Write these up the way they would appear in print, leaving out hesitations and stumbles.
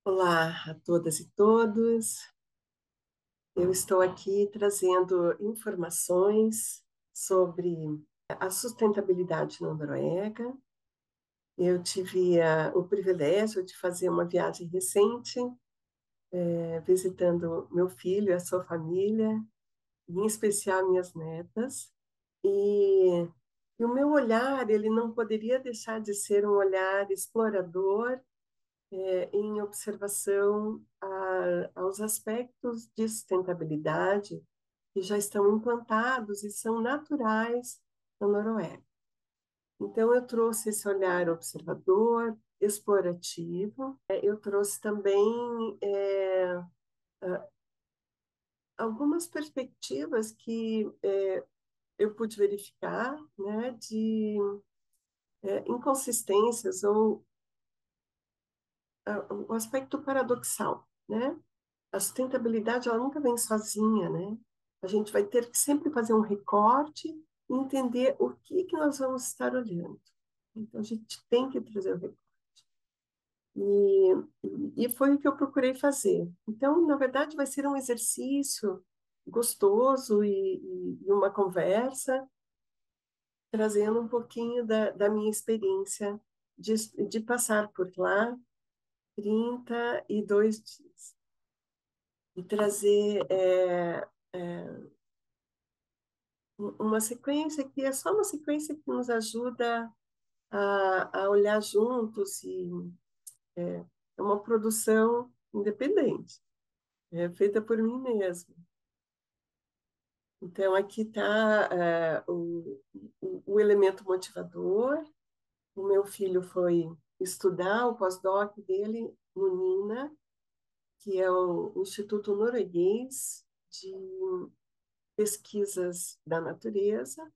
Olá a todas e todos. Eu estou aqui trazendo informações sobre a sustentabilidade na Noruega. Eu tive o privilégio de fazer uma viagem recente, visitando meu filho e a sua família, em especial minhas netas. E, e o meu olhar, ele não poderia deixar de ser um olhar explorador em observação aos aspectos de sustentabilidade que já estão implantados e são naturais na Noruega. Então, eu trouxe esse olhar observador, explorativo. Eu trouxe também algumas perspectivas que eu pude verificar, né, de inconsistências ou o aspecto paradoxal, né? A sustentabilidade, ela nunca vem sozinha, né? A gente vai ter que sempre fazer um recorte e entender o que que nós vamos estar olhando. Então, a gente tem que trazer o recorte. E foi o que eu procurei fazer. Então, na verdade, vai ser um exercício gostoso e uma conversa, trazendo um pouquinho da minha experiência de passar por lá 32 dias. E trazer uma sequência que é só uma sequência que nos ajuda a olhar juntos e é uma produção independente, é feita por mim mesma. Então, aqui está o elemento motivador. O meu filho foi estudar o pós-doc dele no NINA, que é o Instituto Norueguês de Pesquisas da Natureza,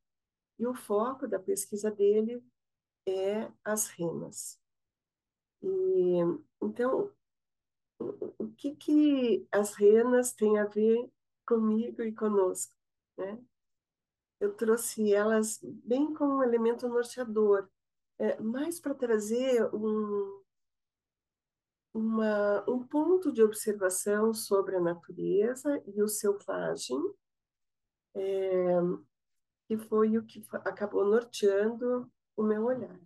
e o foco da pesquisa dele é as renas. E, então, o que que as renas têm a ver comigo e conosco, né? Eu trouxe elas bem como um elemento norteador, mais para trazer um ponto de observação sobre a natureza e o selvagem, que foi o que acabou norteando o meu olhar.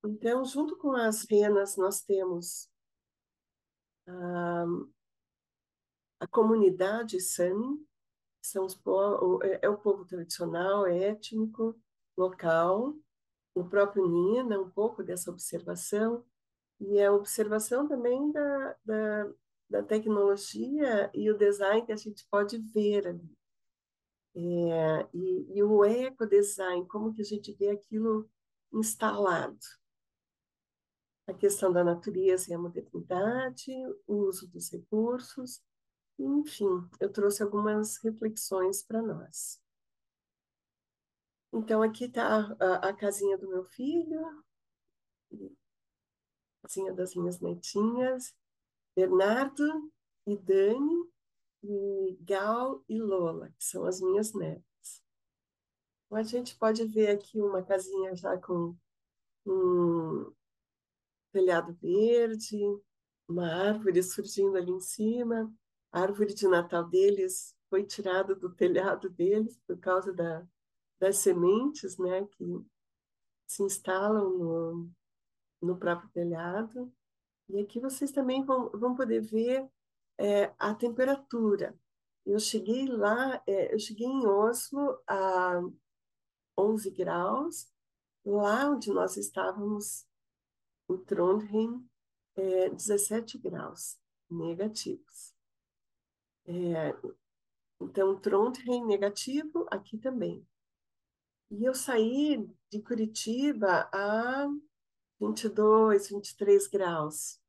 Então, junto com as renas, nós temos a, a comunidade Sami, que são é o povo tradicional, étnico, local, o próprio Nina, um pouco dessa observação, e a observação também da tecnologia e o design que a gente pode ver ali. E o ecodesign, como que a gente vê aquilo instalado. A questão da natureza e a modernidade, o uso dos recursos, enfim, eu trouxe algumas reflexões para nós. Então, aqui está a casinha do meu filho, a casinha das minhas netinhas, Bernardo e Dani, e Gal e Lola, que são as minhas netas. Então, a gente pode ver aqui uma casinha já com um telhado verde, uma árvore surgindo ali em cima. A árvore de Natal deles foi tirada do telhado deles por causa das sementes, né, que se instalam no próprio telhado. E aqui vocês também vão poder ver a temperatura. Eu cheguei lá, eu cheguei em Oslo a 11 graus, lá onde nós estávamos, em Trondheim, 17 graus negativos. Então, Trondheim negativo, aqui também. E eu saí de Curitiba a 22, 23 graus.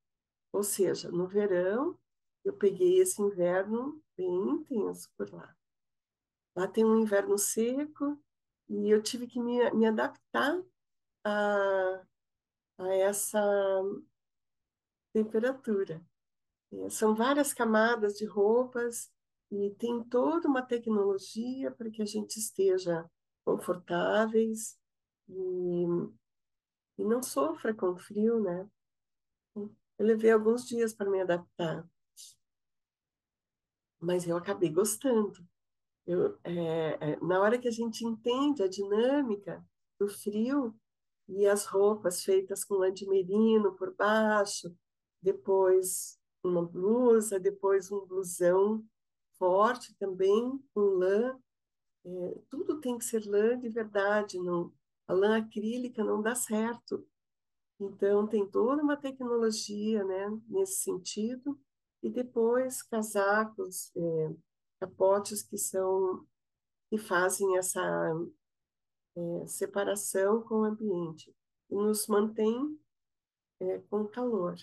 Ou seja, no verão, eu peguei esse inverno bem intenso por lá. Lá tem um inverno seco e eu tive que me adaptar a, a essa temperatura. São várias camadas de roupas e tem toda uma tecnologia para que a gente esteja confortáveis e, e não sofra com frio, né? Eu levei alguns dias para me adaptar, mas eu acabei gostando. Na hora que a gente entende a dinâmica do frio e as roupas feitas com lã de merino por baixo, depois uma blusa, depois um blusão forte também com lã, tudo tem que ser lã de verdade, não, a lã acrílica não dá certo. Então tem toda uma tecnologia, né, nesse sentido. E depois casacos, capotes que fazem essa separação com o ambiente e nos mantém com calor.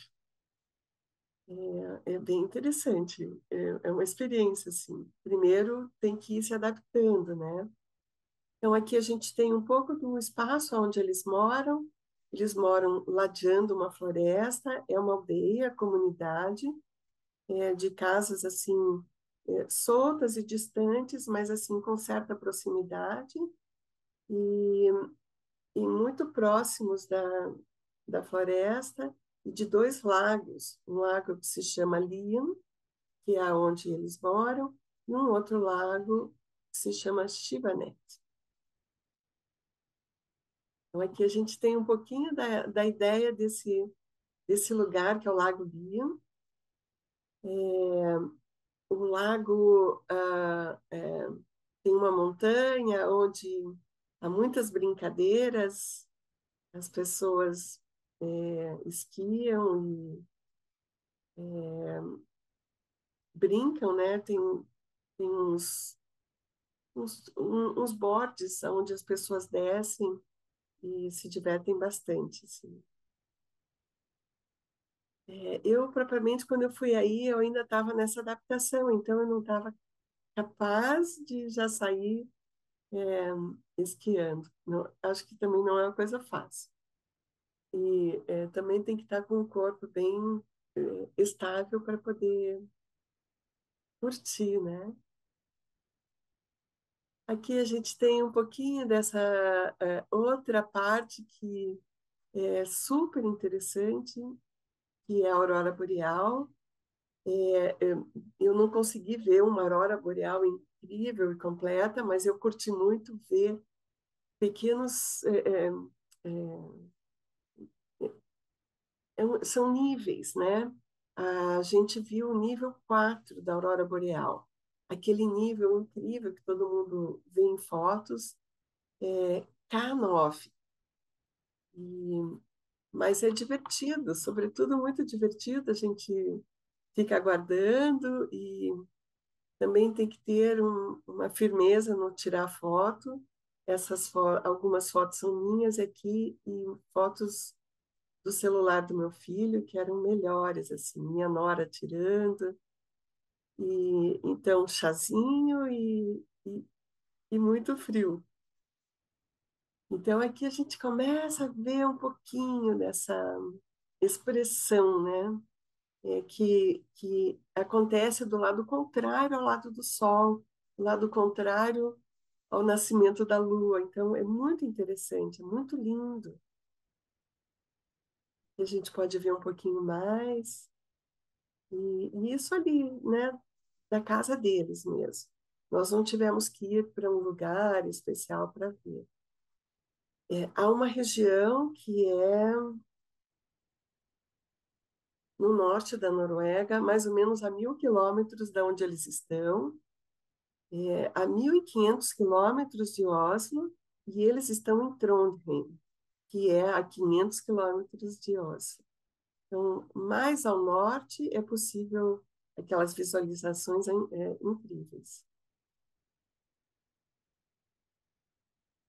É bem interessante, é uma experiência, assim. Primeiro tem que ir se adaptando, né? Então aqui a gente tem um pouco do espaço onde eles moram ladeando uma floresta, é uma aldeia, comunidade, de casas assim, soltas e distantes, mas assim com certa proximidade, e e muito próximos da floresta e de dois lagos, um lago que se chama Liam, que é onde eles moram, e um outro lago que se chama Shivanet. Então aqui a gente tem um pouquinho da ideia desse lugar que é o Lago Liam. O lago tem uma montanha onde há muitas brincadeiras, as pessoas esquiam e brincam, né? Tem uns bordes onde as pessoas descem e se divertem bastante, assim. Eu, propriamente, quando eu fui aí, eu ainda estava nessa adaptação, então eu não estava capaz de já sair esquiando. Não, acho que também não é uma coisa fácil. E também tem que estar com o corpo bem estável para poder curtir, né? Aqui a gente tem um pouquinho dessa outra parte que é super interessante, que é a aurora boreal. Eu não consegui ver uma aurora boreal incrível e completa, mas eu curti muito ver pequenos. São níveis, né? A gente viu o nível 4 da aurora boreal, aquele nível incrível que todo mundo vê em fotos, K9. E, mas é divertido, sobretudo muito divertido. A gente fica aguardando e também tem que ter uma firmeza no tirar foto. Algumas fotos são minhas aqui e fotos do celular do meu filho que eram melhores, assim, minha nora tirando. E então chazinho e muito frio. Então aqui a gente começa a ver um pouquinho dessa expressão, né? Que acontece do lado contrário ao lado do Sol, do lado contrário ao nascimento da Lua. Então, é muito interessante, é muito lindo. E a gente pode ver um pouquinho mais. E isso ali, né, da casa deles mesmo. Nós não tivemos que ir para um lugar especial para ver. Há uma região que é no norte da Noruega, mais ou menos a 1.000 quilômetros de onde eles estão, a 1.500 quilômetros de Oslo, e eles estão em Trondheim, que é a 500 quilômetros de Oslo. Então, mais ao norte é possível aquelas visualizações incríveis.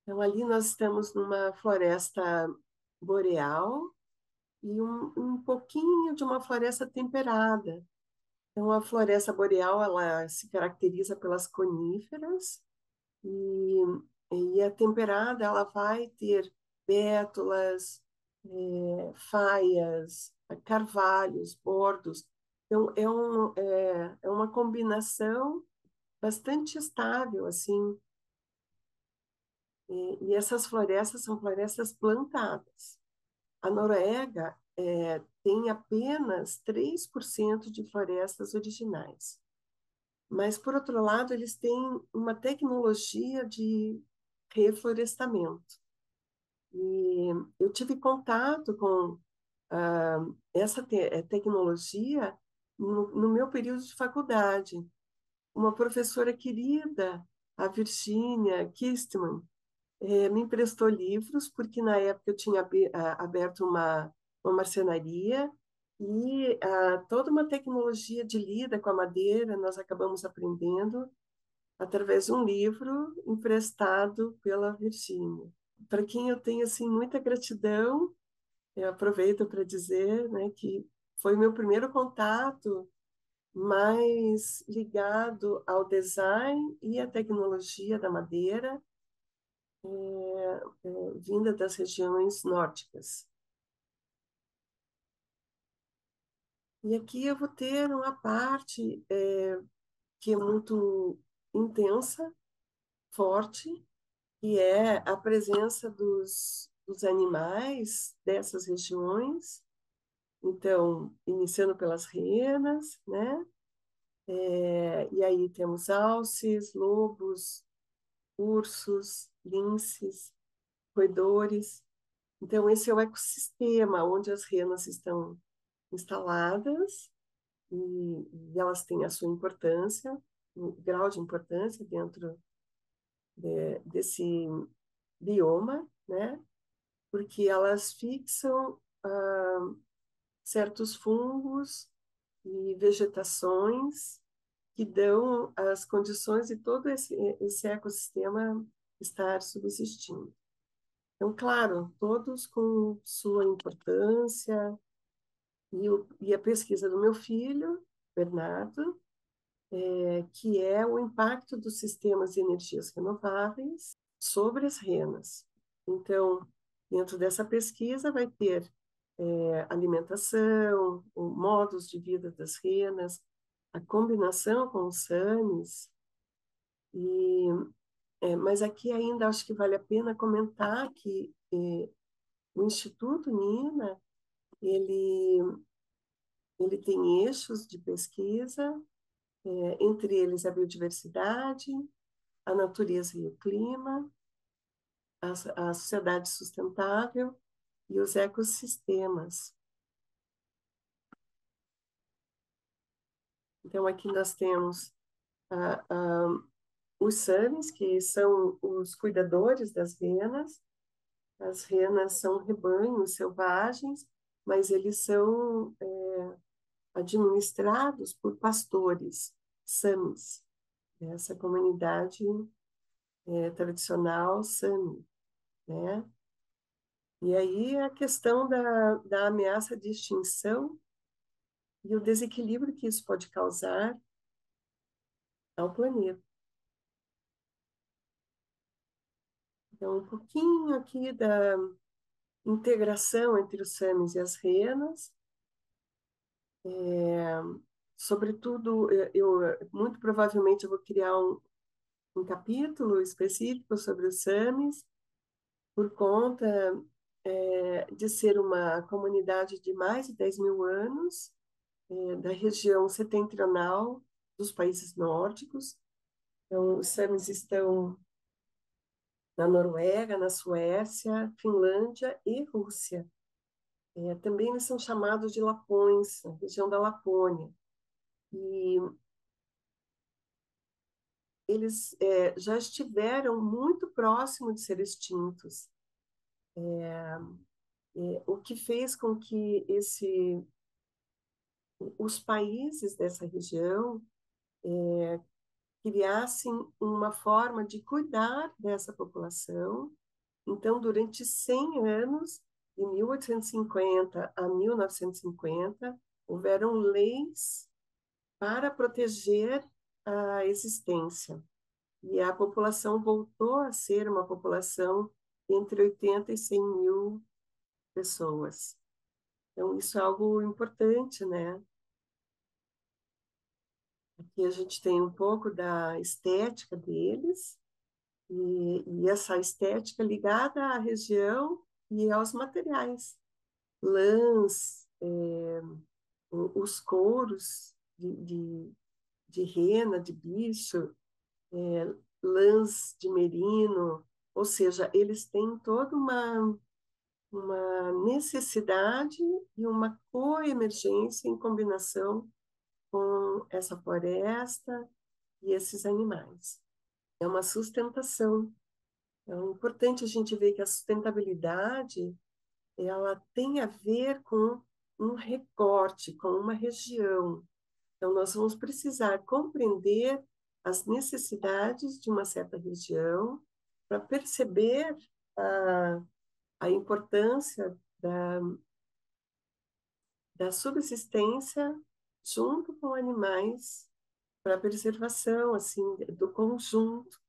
Então, ali nós estamos numa floresta boreal e um pouquinho de uma floresta temperada. Então, a floresta boreal ela se caracteriza pelas coníferas e, e a temperada ela vai ter bétulas, faias, carvalhos, bordos. Então, é uma combinação bastante estável, assim, e essas florestas são florestas plantadas. A Noruega tem apenas 3% de florestas originais. Mas, por outro lado, eles têm uma tecnologia de reflorestamento. E eu tive contato com essa tecnologia no meu período de faculdade. Uma professora querida, a Virginia Kistman, me emprestou livros, porque na época eu tinha aberto uma marcenaria e toda uma tecnologia de lida com a madeira nós acabamos aprendendo através de um livro emprestado pela Virginia. Para quem eu tenho assim muita gratidão, eu aproveito para dizer, né, que foi meu primeiro contato mais ligado ao design e à tecnologia da madeira, vinda das regiões nórdicas. E aqui eu vou ter uma parte que é muito intensa, forte, que é a presença dos animais dessas regiões. Então, iniciando pelas renas, né? E aí temos alces, lobos, ursos, linces, roedores. Então, esse é o ecossistema onde as renas estão instaladas e elas têm a sua importância, o grau de importância dentro desse bioma, né? Porque elas fixam certos fungos e vegetações que dão as condições de todo esse ecossistema estar subsistindo. Então, claro, todos com sua importância, e a pesquisa do meu filho, Bernardo, que é o impacto dos sistemas de energias renováveis sobre as renas. Então, dentro dessa pesquisa vai ter alimentação, modos de vida das renas, a combinação com os SAMs, e, mas aqui ainda acho que vale a pena comentar que o Instituto Nina, ele, ele tem eixos de pesquisa, entre eles a biodiversidade, a natureza e o clima, a sociedade sustentável e os ecossistemas. Então, aqui nós temos os SAMs, que são os cuidadores das renas. As renas são rebanhos selvagens, mas eles são administrados por pastores, Samis, essa comunidade tradicional Sami, né? E aí a questão da ameaça de extinção e o desequilíbrio que isso pode causar ao planeta. Então, um pouquinho aqui da integração entre os Samis e as renas. Sobretudo, muito provavelmente eu vou criar um capítulo específico sobre os Samis, por conta de ser uma comunidade de mais de 10 mil anos, da região setentrional dos países nórdicos. Então, os Samis estão na Noruega, na Suécia, Finlândia e Rússia. Também eles são chamados de Lapões, a região da Lapônia. E eles já estiveram muito próximo de ser extintos, o que fez com que os países dessa região criassem uma forma de cuidar dessa população. Então, durante 100 anos, de 1850 a 1950, houveram leis para proteger a existência. E a população voltou a ser uma população entre 80 e 100 mil pessoas. Então, isso é algo importante, né? Aqui a gente tem um pouco da estética deles, e essa estética ligada à região e aos materiais. lãs, os couros de rena, de bicho, lãs de merino, ou seja, eles têm toda uma necessidade e uma coemergência em combinação com essa floresta e esses animais. É uma sustentação. É importante a gente ver que a sustentabilidade ela tem a ver com um recorte, com uma região. Então, nós vamos precisar compreender as necessidades de uma certa região para perceber a, a importância da subsistência junto com animais para a preservação assim do conjunto,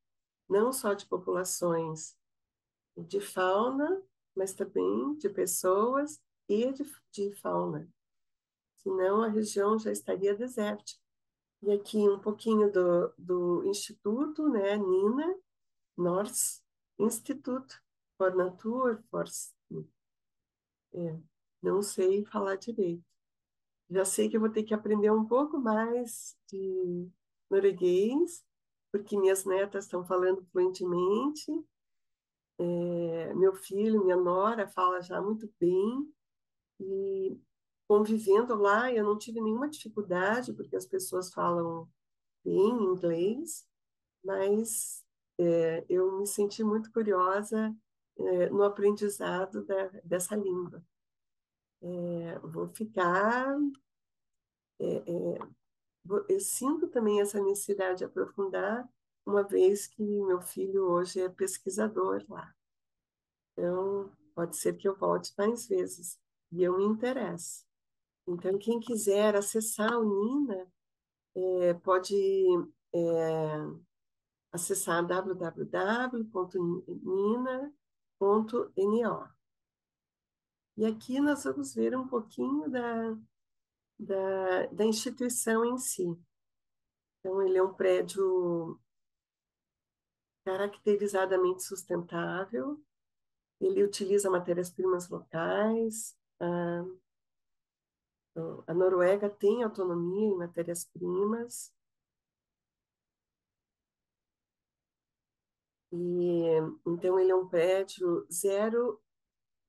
não só de populações de fauna, mas também de pessoas e de fauna. Senão a região já estaria desértica. E aqui um pouquinho do Instituto, né, NINA, Norsk Institute for Naturforskning. Não sei falar direito. Já sei que eu vou ter que aprender um pouco mais de norueguês, porque minhas netas estão falando fluentemente. Meu filho, minha nora fala já muito bem. E convivendo lá, eu não tive nenhuma dificuldade, porque as pessoas falam bem inglês, mas eu me senti muito curiosa no aprendizado dessa língua. Vou ficar. Eu sinto também essa necessidade de aprofundar, uma vez que meu filho hoje é pesquisador lá. Então, pode ser que eu volte mais vezes, e eu me interesso. Então, quem quiser acessar o Nina, pode acessar www.nina.no. E aqui nós vamos ver um pouquinho da instituição em si. Então, ele é um prédio caracterizadamente sustentável, ele utiliza matérias-primas locais, a Noruega tem autonomia em matérias-primas, e então ele é um prédio zero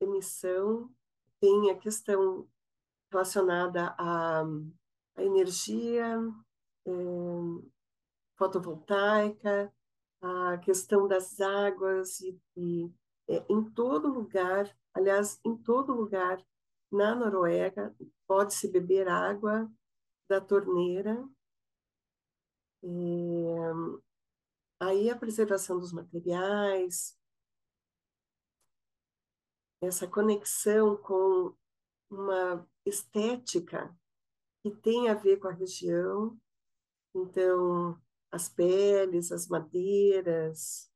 emissão, tem a questão relacionada à energia fotovoltaica, a questão das águas em todo lugar, aliás, em todo lugar na Noruega pode-se beber água da torneira. Aí a preservação dos materiais, essa conexão com uma estética que tem a ver com a região. Então, as peles, as madeiras.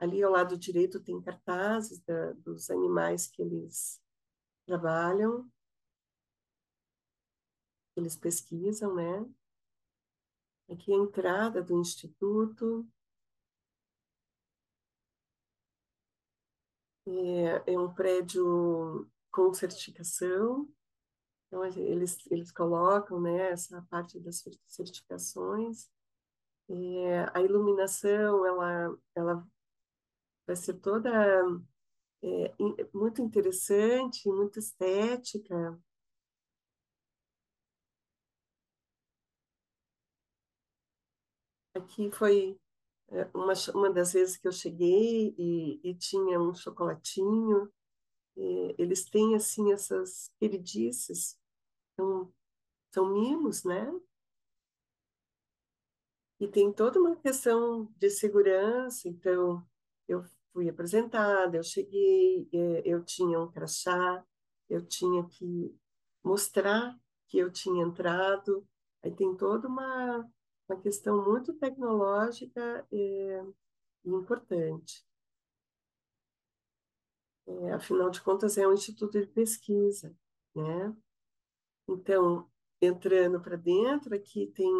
Ali ao lado direito tem cartazes dos animais que eles trabalham, que eles pesquisam, né? Aqui a entrada do instituto. É um prédio com certificação. Então, eles colocam, né, essa parte das certificações. A iluminação, ela vai ser toda muito interessante, muito estética. Aqui foi uma das vezes que eu cheguei e tinha um chocolatinho. Eles têm, assim, essas queridices. Então, são mimos, né? E tem toda uma questão de segurança. Então, eu fui apresentada, eu cheguei, eu tinha um crachá, eu tinha que mostrar que eu tinha entrado. Aí tem toda uma questão muito tecnológica e importante. Afinal de contas, é um instituto de pesquisa, né? Então, entrando para dentro, aqui tem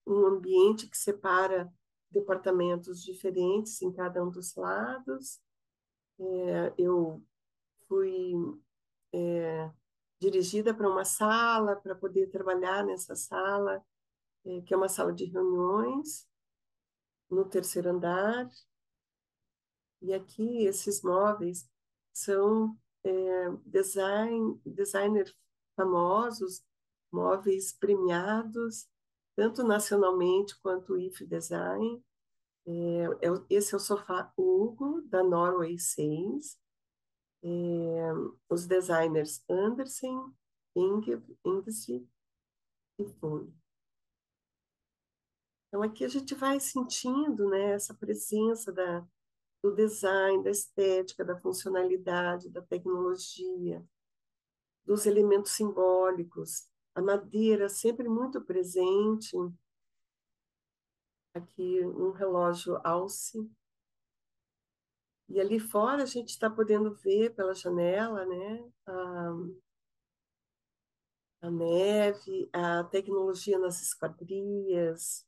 um ambiente que separa departamentos diferentes em cada um dos lados. Eu fui dirigida para uma sala, para poder trabalhar nessa sala, que é uma sala de reuniões, no terceiro andar. E aqui esses móveis são designers famosos, móveis premiados, tanto nacionalmente quanto o IF Design. Esse é o sofá Hugo, da Norway 6. Os designers Andersen, Ingves e Fune. Então, aqui a gente vai sentindo, né, essa presença do design, da estética, da funcionalidade, da tecnologia, dos elementos simbólicos. A madeira sempre muito presente. Aqui um relógio Alce. E ali fora a gente está podendo ver pela janela, né, a neve, a tecnologia nas esquadrias,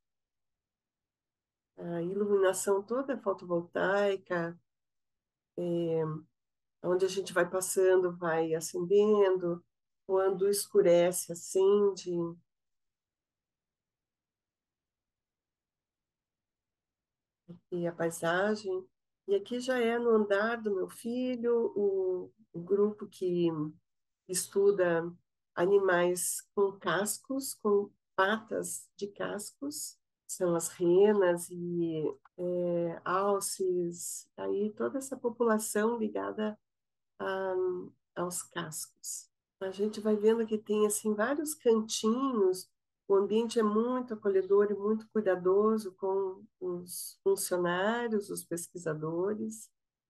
a iluminação toda fotovoltaica, onde a gente vai passando, vai acendendo, quando escurece, acende, e a paisagem. E aqui já é no andar do meu filho, o grupo que estuda animais com cascos, com patas de cascos, são as renas e alces, aí toda essa população ligada a, aos cascos. A gente vai vendo que tem assim vários cantinhos, o ambiente é muito acolhedor e muito cuidadoso com os funcionários, os pesquisadores,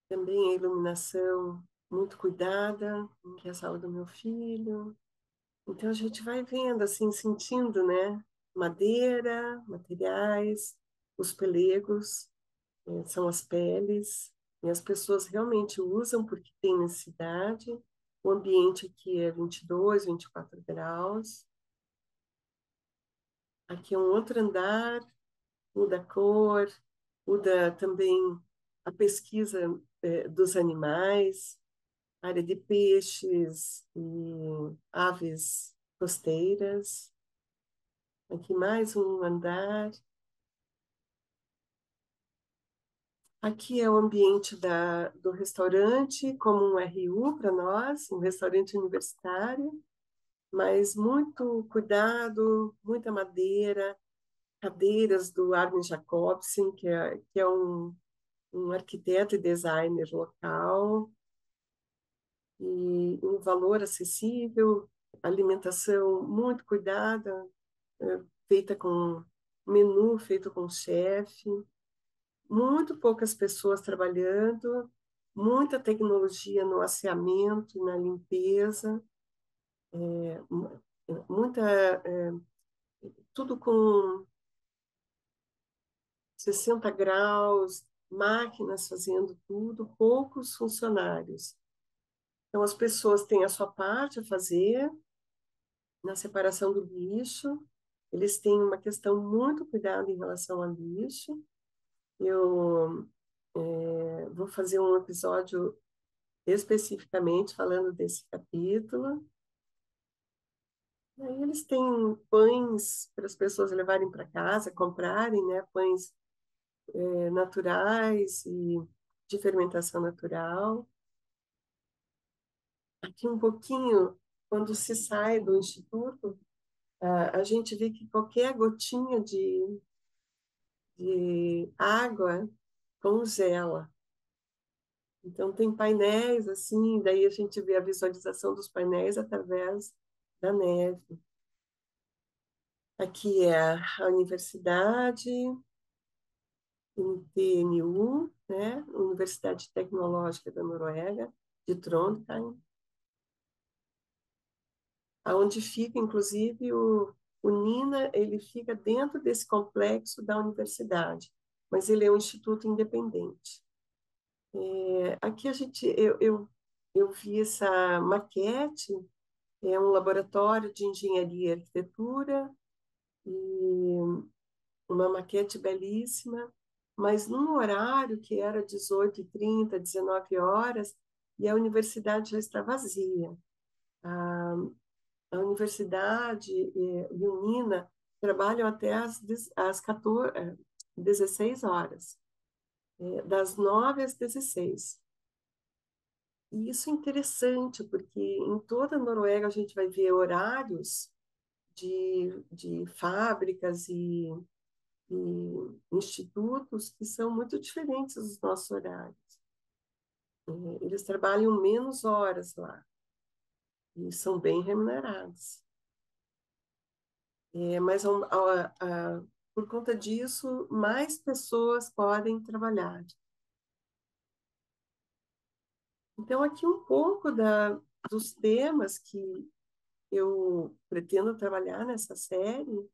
também a iluminação muito cuidada, que é a sala do meu filho. Então a gente vai vendo assim, sentindo, né, madeira, materiais, os pelegos, são as peles, e as pessoas realmente usam porque tem necessidade. O ambiente aqui é 22, 24 graus. Aqui é um outro andar, muda a cor, muda também a pesquisa dos animais, área de peixes e aves costeiras. Aqui mais um andar. Aqui é o ambiente do restaurante, como um RU para nós, um restaurante universitário, mas muito cuidado, muita madeira, cadeiras do Armin Jacobsen, que é um arquiteto e designer local, e um valor acessível, alimentação muito cuidada, feita com menu feito com chefe, muito poucas pessoas trabalhando, muita tecnologia no asseamento, na limpeza, muita, tudo com 60 graus, máquinas fazendo tudo, poucos funcionários. Então, as pessoas têm a sua parte a fazer na separação do lixo, eles têm uma questão muito cuidada em relação ao lixo. Eu vou fazer um episódio especificamente falando desse capítulo. Aí eles têm pães para as pessoas levarem para casa, comprarem, né, pães naturais e de fermentação natural. Aqui um pouquinho, quando se sai do instituto, a gente vê que qualquer gotinha de água congela. Então, tem painéis assim, daí a gente vê a visualização dos painéis através da neve. Aqui é a universidade, NTNU, né? Universidade Tecnológica da Noruega, de Trondheim, aonde fica, inclusive, o NINA, ele fica dentro desse complexo da universidade, mas ele é um instituto independente. Aqui eu vi essa maquete, é um laboratório de engenharia e arquitetura, e uma maquete belíssima, mas num horário que era 18h30, 19 horas, e a universidade já está vazia. A universidade e o Nina trabalham até às 14, 16 horas, das 9 às 16. E isso é interessante, porque em toda a Noruega a gente vai ver horários de fábricas e institutos que são muito diferentes dos nossos horários. Eles trabalham menos horas lá e são bem remunerados. Mas por conta disso, mais pessoas podem trabalhar. Então, aqui um pouco dos temas que eu pretendo trabalhar nessa série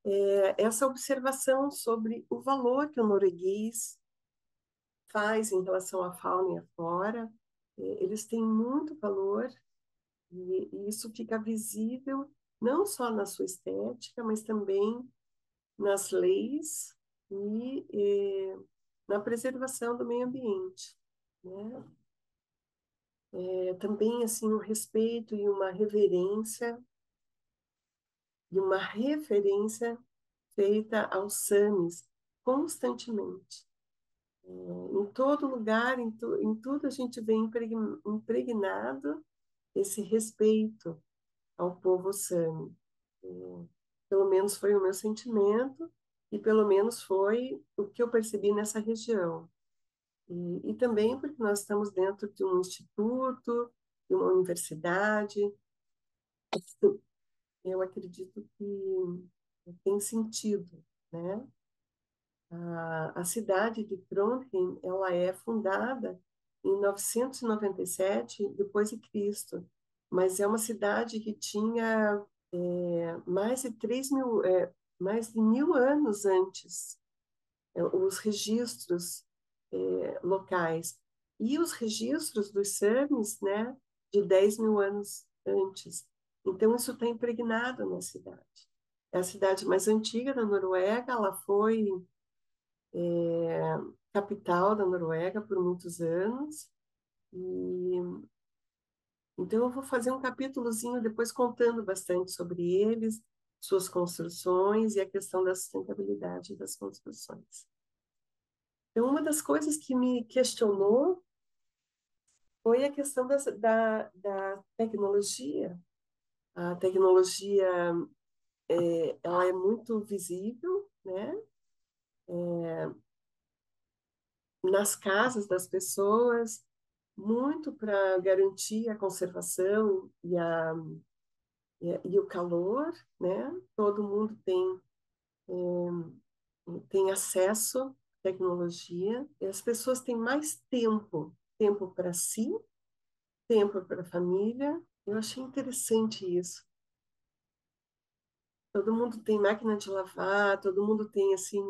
é essa observação sobre o valor que o norueguês faz em relação à fauna e à flora. Eles têm muito valor e isso fica visível não só na sua estética, mas também nas leis e na preservação do meio ambiente, né? Também assim um respeito e uma referência feita aos Samis constantemente. Em todo lugar, em tudo a gente vê impregnado esse respeito ao povo Sami. Pelo menos foi o meu sentimento e pelo menos foi o que eu percebi nessa região. E também porque nós estamos dentro de um instituto, de uma universidade, eu acredito que tem sentido, né? A cidade de Trondheim, ela é fundada em 997 depois de Cristo, mas é uma cidade que tinha mais de 3.000, mais de 1.000 anos antes, os registros locais. E os registros dos Samis, né, de 10.000 anos antes. Então, isso está impregnado na cidade. É a cidade mais antiga da Noruega, ela foi capital da Noruega por muitos anos. E então eu vou fazer um capítulozinho depois contando bastante sobre eles, suas construções e a questão da sustentabilidade das construções. Então, uma das coisas que me questionou foi a questão da tecnologia. A tecnologia, ela é muito visível, né? Nas casas das pessoas, muito para garantir a conservação e o calor, né? Todo mundo tem acesso à tecnologia. E as pessoas têm mais tempo para si, tempo para a família. Eu achei interessante isso. Todo mundo tem máquina de lavar, todo mundo tem assim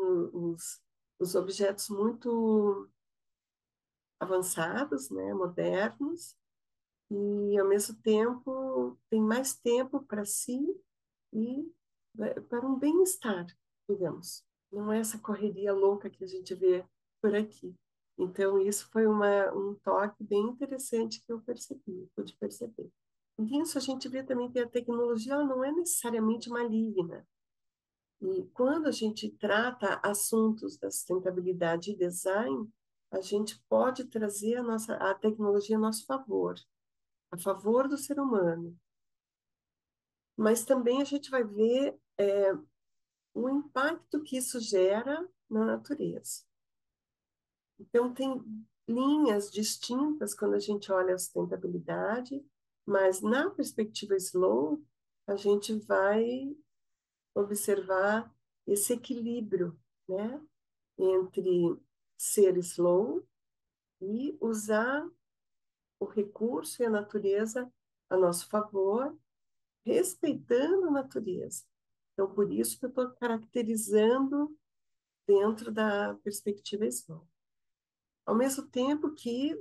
os objetos muito avançados, né, modernos, e ao mesmo tempo tem mais tempo para si e para um bem-estar, digamos. Não é essa correria louca que a gente vê por aqui. Então, isso foi um toque bem interessante que eu percebi, pude perceber. Nisso, a gente vê também que a tecnologia ela não é necessariamente maligna. E quando a gente trata assuntos da sustentabilidade e design, a gente pode trazer a tecnologia a nosso favor, a favor do ser humano. Mas também a gente vai ver o impacto que isso gera na natureza. Então, tem linhas distintas quando a gente olha a sustentabilidade, mas na perspectiva slow, a gente vai observar esse equilíbrio, né, entre ser slow e usar o recurso e a natureza a nosso favor, respeitando a natureza. Então, por isso que eu estou caracterizando dentro da perspectiva slow. Ao mesmo tempo que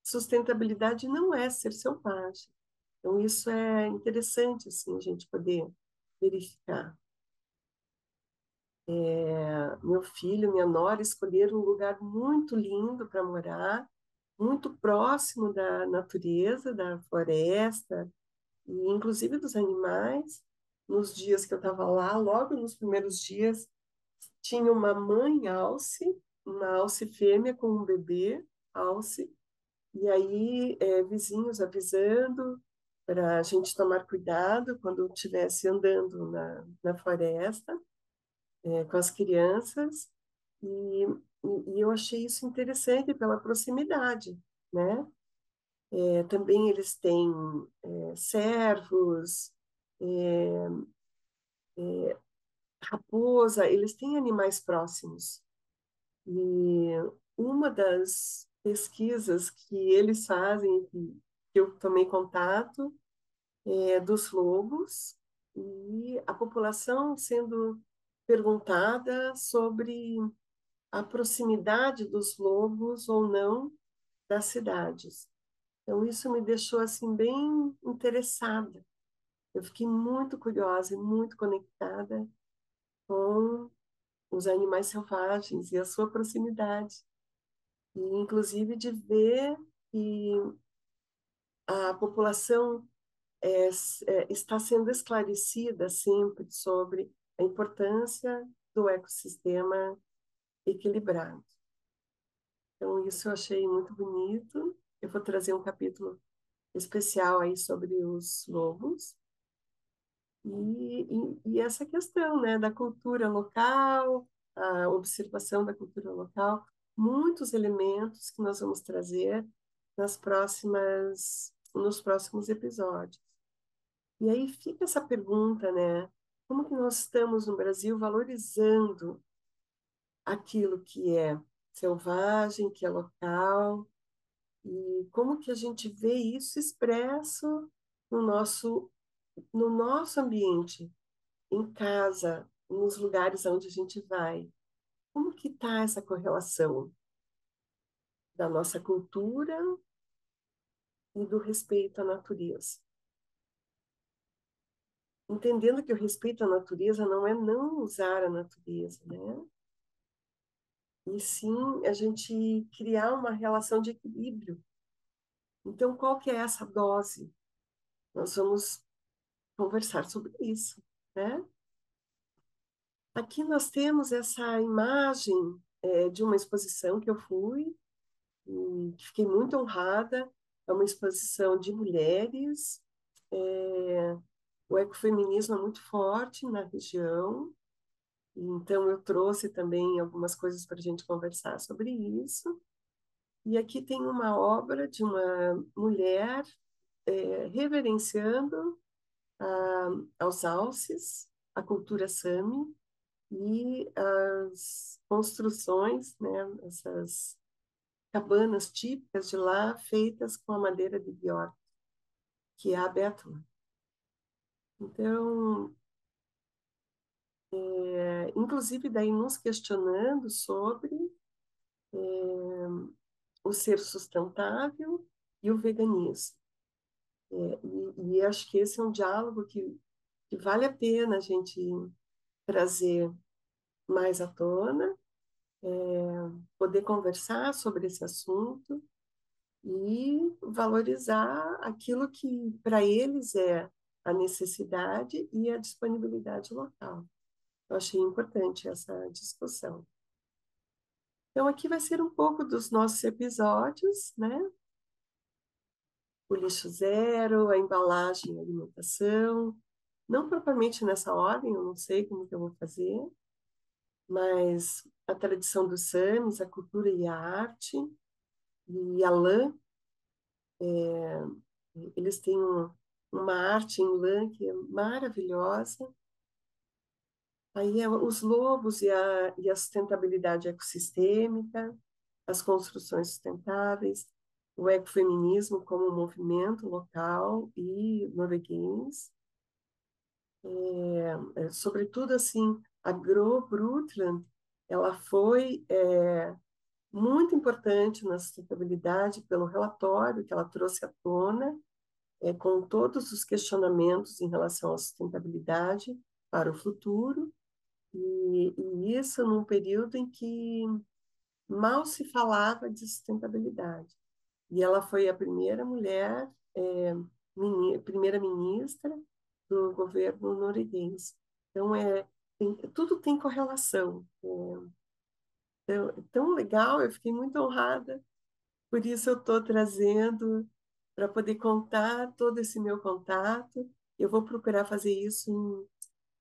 sustentabilidade não é ser selvagem. Então, isso é interessante, assim, a gente poder verificar. Meu filho, minha nora escolheram um lugar muito lindo para morar, muito próximo da natureza, da floresta, e inclusive dos animais. Nos dias que eu estava lá, logo nos primeiros dias, tinha uma mãe alce, uma alce fêmea com um bebê alce, e aí vizinhos avisando para a gente tomar cuidado quando estivesse andando na floresta com as crianças, e, e eu achei isso interessante pela proximidade, né? Também eles têm cervos, é, raposa, eles têm animais próximos. E uma das pesquisas que eles fazem, que eu tomei contato, é dos lobos, e a população sendo perguntada sobre a proximidade dos lobos ou não das cidades. Então, isso me deixou assim bem interessada. Eu fiquei muito curiosa e muito conectada com os animais selvagens e a sua proximidade. E, inclusive, de ver que a população está sendo esclarecida sempre sobre a importância do ecossistema equilibrado. Então, isso eu achei muito bonito. Eu vou trazer um capítulo especial aí sobre os lobos e essa questão, né, da cultura local, a observação da cultura local, muitos elementos que nós vamos trazer nos próximos episódios. E aí fica essa pergunta, né? Como que nós estamos no Brasil valorizando aquilo que é selvagem, que é local, e como que a gente vê isso expresso no nosso ambiente, em casa, nos lugares onde a gente vai. Como que está essa correlação da nossa cultura e do respeito à natureza? Entendendo que o respeito à natureza não é não usar a natureza, né? E sim a gente criar uma relação de equilíbrio. Então, qual que é essa dose? Nós vamos conversar sobre isso, né? Aqui nós temos essa imagem de uma exposição que eu fui e fiquei muito honrada. É uma exposição de mulheres. O ecofeminismo é muito forte na região, então eu trouxe também algumas coisas para a gente conversar sobre isso. E aqui tem uma obra de uma mulher reverenciando aos alces, a cultura Sami e as construções, né, essas cabanas típicas de lá, feitas com a madeira de Bjork, que é a bétula. Então, inclusive daí nos questionando sobre o ser sustentável e o veganismo. E acho que esse é um diálogo que vale a pena a gente trazer mais à tona, poder conversar sobre esse assunto e valorizar aquilo que para eles é a necessidade e a disponibilidade local. Eu achei importante essa discussão. Então, aqui vai ser um pouco dos nossos episódios, né? O lixo zero, a embalagem e a alimentação. Não propriamente nessa ordem, eu não sei como que eu vou fazer, mas a tradição dos Samis, a cultura e a arte, e a lã, eles têm uma arte em lã que é maravilhosa. Aí os lobos e a sustentabilidade ecossistêmica, as construções sustentáveis, o ecofeminismo como um movimento local e norueguês, sobretudo assim, a Gro Brundtland, ela foi muito importante na sustentabilidade pelo relatório que ela trouxe à tona, com todos os questionamentos em relação à sustentabilidade para o futuro, e isso num período em que mal se falava de sustentabilidade. E ela foi a primeira mulher primeira-ministra do governo norueguês. Então, tudo tem correlação. É tão legal, eu fiquei muito honrada, por isso eu estou trazendo para poder contar todo esse meu contato. Eu vou procurar fazer isso em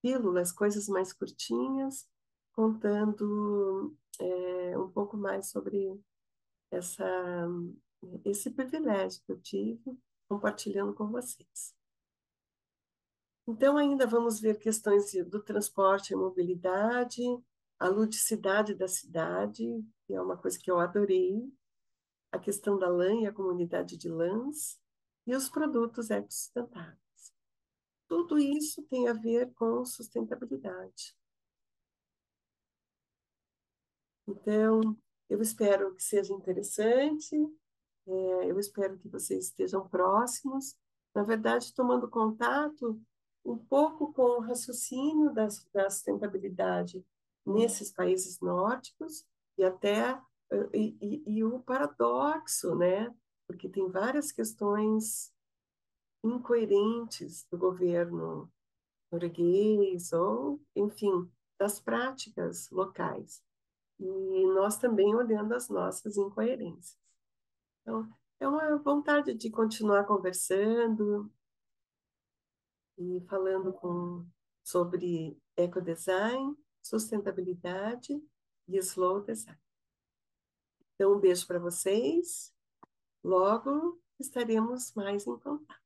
pílulas, coisas mais curtinhas, contando um pouco mais sobre essa, esse privilégio que eu tive compartilhando com vocês. Então, ainda vamos ver questões do transporte e mobilidade, a ludicidade da cidade, que é uma coisa que eu adorei, a questão da lã e a comunidade de lãs, e os produtos ecossustentáveis. Tudo isso tem a ver com sustentabilidade. Então, eu espero que seja interessante, eu espero que vocês estejam próximos, na verdade, tomando contato um pouco com o raciocínio da sustentabilidade nesses países nórdicos e até e o paradoxo, né? Porque tem várias questões incoerentes do governo norueguês ou, enfim, das práticas locais. E nós também olhando as nossas incoerências. Então, é uma vontade de continuar conversando e falando sobre ecodesign, sustentabilidade e slow design. Então, um beijo para vocês. Logo estaremos mais em contato.